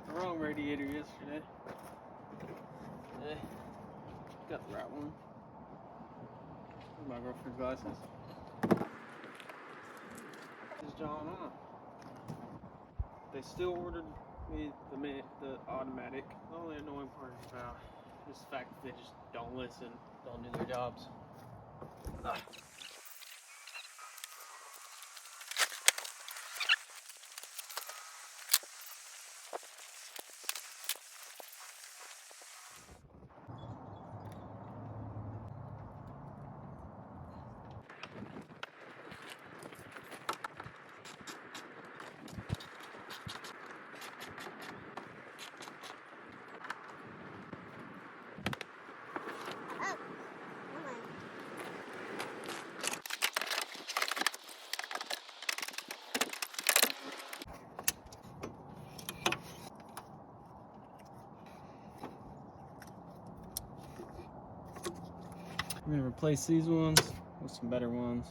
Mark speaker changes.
Speaker 1: got the wrong radiator yesterday. Got the right one. My girlfriend's license. Just John on. They still ordered me the automatic. The only annoying part about is the fact that they just don't listen, don't do their jobs. Ugh. I'm gonna replace these ones with some better ones.